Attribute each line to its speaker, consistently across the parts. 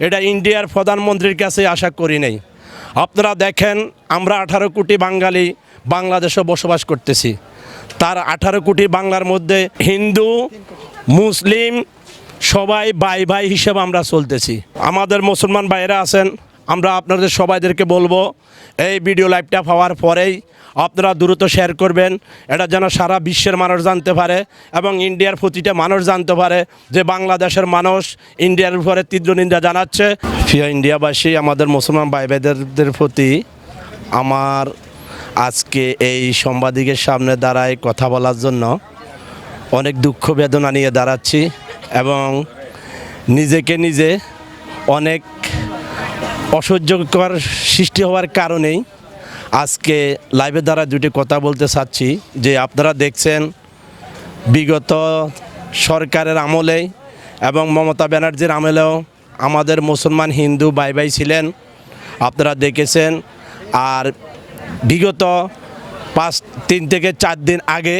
Speaker 1: এটা ইন্ডিয়ার প্রধানমন্ত্রীর কাছে আশা করি নাই। আপনারা দেখেন, আমরা 18 কোটি বাঙালি বাংলাদেশে বসবাস করতেছি। তার 18 কোটি বাংলার মধ্যে হিন্দু মুসলিম সবাই ভাই ভাই হিসেবে আমরা চলতেছি। আমাদের মুসলমান ভাইয়েরা আছেন, আমরা আপনাদের সবাইদেরকে বলবো এই ভিডিও লাইভটা পাওয়ার পরেই আপনারা দ্রুত শেয়ার করবেন, এটা যেন সারা বিশ্বের মানুষ জানতে পারে এবং ইন্ডিয়ার প্রতিটা মানুষ জানতে পারে যে বাংলাদেশের মানুষ ইন্ডিয়ার উপরে তীব্র নিন্দা জানাচ্ছে। প্রিয় ইন্ডিয়াবাসী, আমাদের মুসলমান ভাই ভাইদের প্রতি আমার আজকে এই সাংবাদিকের সামনে দাঁড়ায় কথা বলার জন্য অনেক দুঃখ বেদনা নিয়ে দাঁড়াচ্ছি এবং নিজেকে নিজে অনেক অসহ্যকর সৃষ্টি হওয়ার কারণেই আজকে লাইভের দ্বারা দুটি কথা বলতে চাচ্ছি। যে আপনারা দেখছেন বিগত সরকারের আমলেই এবং মমতা ব্যানার্জির আমলেও আমাদের মুসলমান হিন্দু ভাই ভাই ছিলেন, আপনারা দেখেছেন। আর বিগত 3 থেকে 4 দিন আগে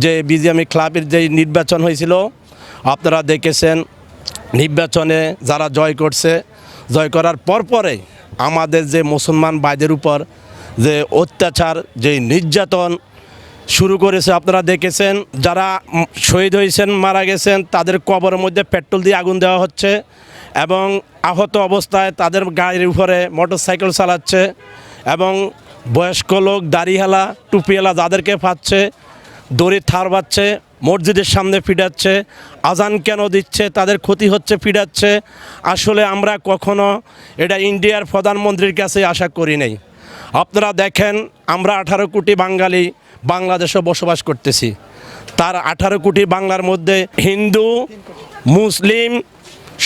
Speaker 1: যে বিজিএমই ক্লাবের যে নির্বাচন হয়েছিল, আপনারা দেখেছেন নির্বাচনে যারা জয় করছে, জয় করার পরে আমাদের যে মুসলমান ভাইদের উপর যে অত্যাচার, যে নির্যাতন শুরু করেছে আপনারা দেখেছেন। যারা শহীদ হয়েছেন, মারা গেছেন, তাদের কবরের মধ্যে পেট্রোল দিয়ে আগুন দেওয়া হচ্ছে এবং আহত অবস্থায় তাদের গাড়ির উপরে মোটরসাইকেল চালাচ্ছে এবং বয়স্ক লোক, দাড়িওয়ালা, টুপিওয়ালা যাদেরকে পাচ্ছে দড়ি থার বাচ্ছে, মসজিদের সামনে ফিরাচ্ছে, আজান কেন দিচ্ছে, তাদের ক্ষতি হচ্ছে, ফিরাচ্ছে। আসলে আমরা কখনো এটা ইন্ডিয়ার প্রধানমন্ত্রীর কাছে আশা করি নাই। আপনারা দেখেন, আমরা 18 কোটি বাঙালি বাংলাদেশে বসবাস করতেছি। তার 18 কোটি বাংলার মধ্যে হিন্দু মুসলিম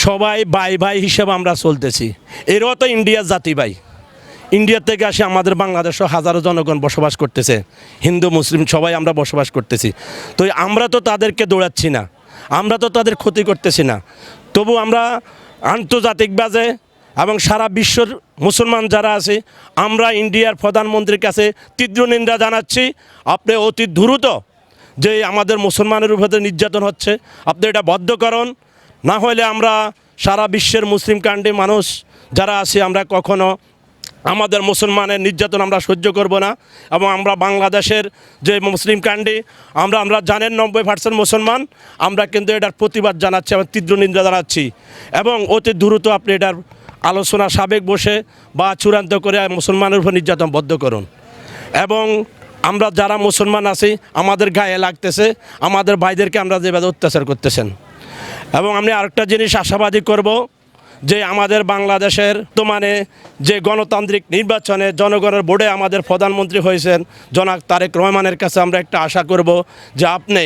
Speaker 1: সবাই ভাই ভাই হিসেবে আমরা চলতেছি। এরাও তো ইন্ডিয়ার জাতি ভাই। ইন্ডিয়া থেকে আসে আমাদের বাংলাদেশও হাজারো জনগণ বসবাস করতেছে, হিন্দু মুসলিম সবাই আমরা বসবাস করতেছি। তো আমরা তো তাদেরকে দৌড়াচ্ছি না, আমরা তো তাদের ক্ষতি করতেছি না। তবু আমরা আন্তর্জাতিকভাবে এবং সারা বিশ্বর মুসলমান যারা আছে, আমরা ইন্ডিয়ার প্রধানমন্ত্রীর কাছে তীব্র নিন্দা জানাচ্ছি। আপনি অতি দ্রুত যে আমাদের মুসলমানের উপরে নির্যাতন হচ্ছে, আপনি এটা বন্ধ করুন। না হলে আমরা সারা বিশ্বের মুসলিম কান্ট্রি মানুষ যারা আছে, আমরা কখনো আমাদের মুসলমানের নির্যাতন আমরা সহ্য করব না। এবং আমরা বাংলাদেশের যে মুসলিম কান্ট্রি, আমরা জানেন 90% মুসলমান, আমরা কিন্তু এটার প্রতিবাদ জানাচ্ছি এবং তীব্র নিন্দা জানাচ্ছি এবং অতি দ্রুত আপনি এটার আলোচনা সাবেক বসে বা চূড়ান্ত করে মুসলমানের উপর নির্যাতন বন্ধ করুন। এবং আমরা যারা মুসলমান আছি, আমাদের গায়ে লাগতেছে, আমাদের ভাইদেরকে আমরা যেভাবে অত্যাচার করতেছেন। এবং আমি আরেকটা জিনিস আশাবাদী করব যে আমাদের বাংলাদেশের বর্তমানে যে গণতান্ত্রিক নির্বাচনে জনগণের ভোটে আমাদের প্রধানমন্ত্রী হয়েছেন জনাব তারেক রহমানের কাছে আমরা একটা আশা করব যে আপনি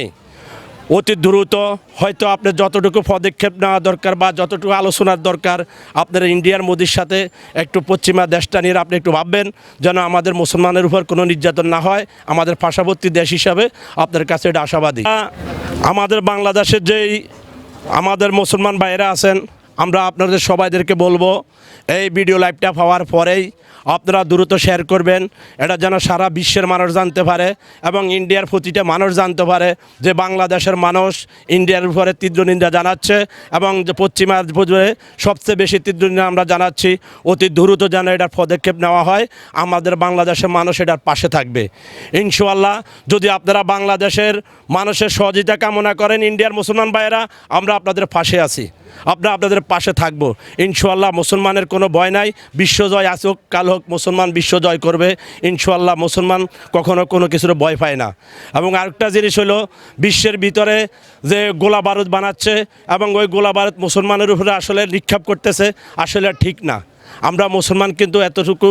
Speaker 1: অতি দ্রুত হয়তো আপনি যতটুকু পদক্ষেপ নেওয়া দরকার বা যতটুকু আলোচনার দরকার, আপনার ইন্ডিয়ার মোদির সাথে একটু পশ্চিমা দেশটা নিয়ে আপনি একটু ভাববেন যেন আমাদের মুসলমানের উপর কোনো নির্যাতন না হয়। আমাদের পার্শ্ববর্তী দেশ হিসাবে আপনার কাছে এটা আশাবাদী। আমাদের বাংলাদেশের যেই আমাদের মুসলমান ভাইয়েরা আছেন, আমরা আপনাদের সবাইদেরকে বলবো এই ভিডিও লাইভটা পাওয়ার পরেই আপনারা দ্রুত শেয়ার করবেন, এটা যেন সারা বিশ্বের মানুষ জানতে পারে এবং ইন্ডিয়ার প্রতিটা মানুষ জানতে পারে যে বাংলাদেশের মানুষ ইন্ডিয়ার উপরে তীব্র নিন্দা জানাচ্ছে এবং যে পশ্চিমা সবচেয়ে বেশি তীব্র নিন্দা আমরা জানাচ্ছি। অতি দ্রুত যেন এটার পদক্ষেপ নেওয়া হয়, আমাদের বাংলাদেশের মানুষ এটার পাশে থাকবে ইনশাআল্লাহ। যদি আপনারা বাংলাদেশের মানুষের সহযোগিতা কামনা করেন ইন্ডিয়ার মুসলমান ভাইয়েরা, আমরা আপনাদের পাশে আছি, আপনাদের পাশে থাকবো ইনশাআল্লাহ। মুসলমানের কোনো ভয় নাই, বিশ্বজয় আসুক কাল হোক, মুসলমান বিশ্বজয় করবে ইনশাআল্লাহ। মুসলমান কখনো কোনো কিছুর ভয় পায় না। এবং আরেকটা জিনিস হলো, বিশ্বের ভিতরে যে গোলা বারুদ বানাচ্ছে এবং ওই গোলা বারুদ মুসলমানের উপরে আসলে নিক্ষেপ করতেছে, আসলে ঠিক না। আমরা মুসলমান কিন্তু এতটুকু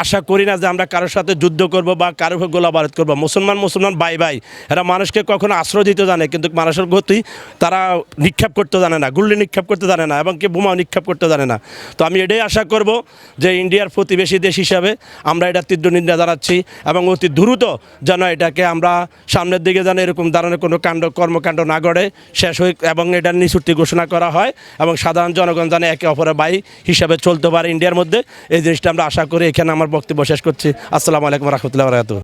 Speaker 1: আশা করি না যে আমরা কারোর সাথে যুদ্ধ করব বা কারোর গোলা বারুদ করবো। মুসলমান ভাই ভাই, এরা মানুষকে কখনো আশ্রয় দিতে জানে, কিন্তু মানুষের গতি তারা নিক্ষেপ করতে জানে না, গুল্লি নিক্ষেপ করতে জানে না এবং কি বোমা নিক্ষেপ করতে জানে না। তো আমি এটাই আশা করব যে ইন্ডিয়ার প্রতিবেশী দেশ হিসাবে আমরা এটা তীব্র নিন্দা জানাচ্ছি এবং অতি দ্রুত যেন এটাকে আমরা সামনের দিকে যেন এরকম ধরনের কোনো কর্মকাণ্ড না গড়ে শেষ হয়ে এবং এটার নিষ্পত্তি ঘোষণা করা হয় এবং সাধারণ জনগণ যেন একে অপরের ভাই হিসাবে চলতে পারে ইন্ডিয়ার মধ্যে। এই জিনিসটা আমরা আশা করি। এখানে আমার বক্তব্য শেষ করছি। আসসালামু আলাইকুম রহমতুল্লাহ বারাকাতুহু।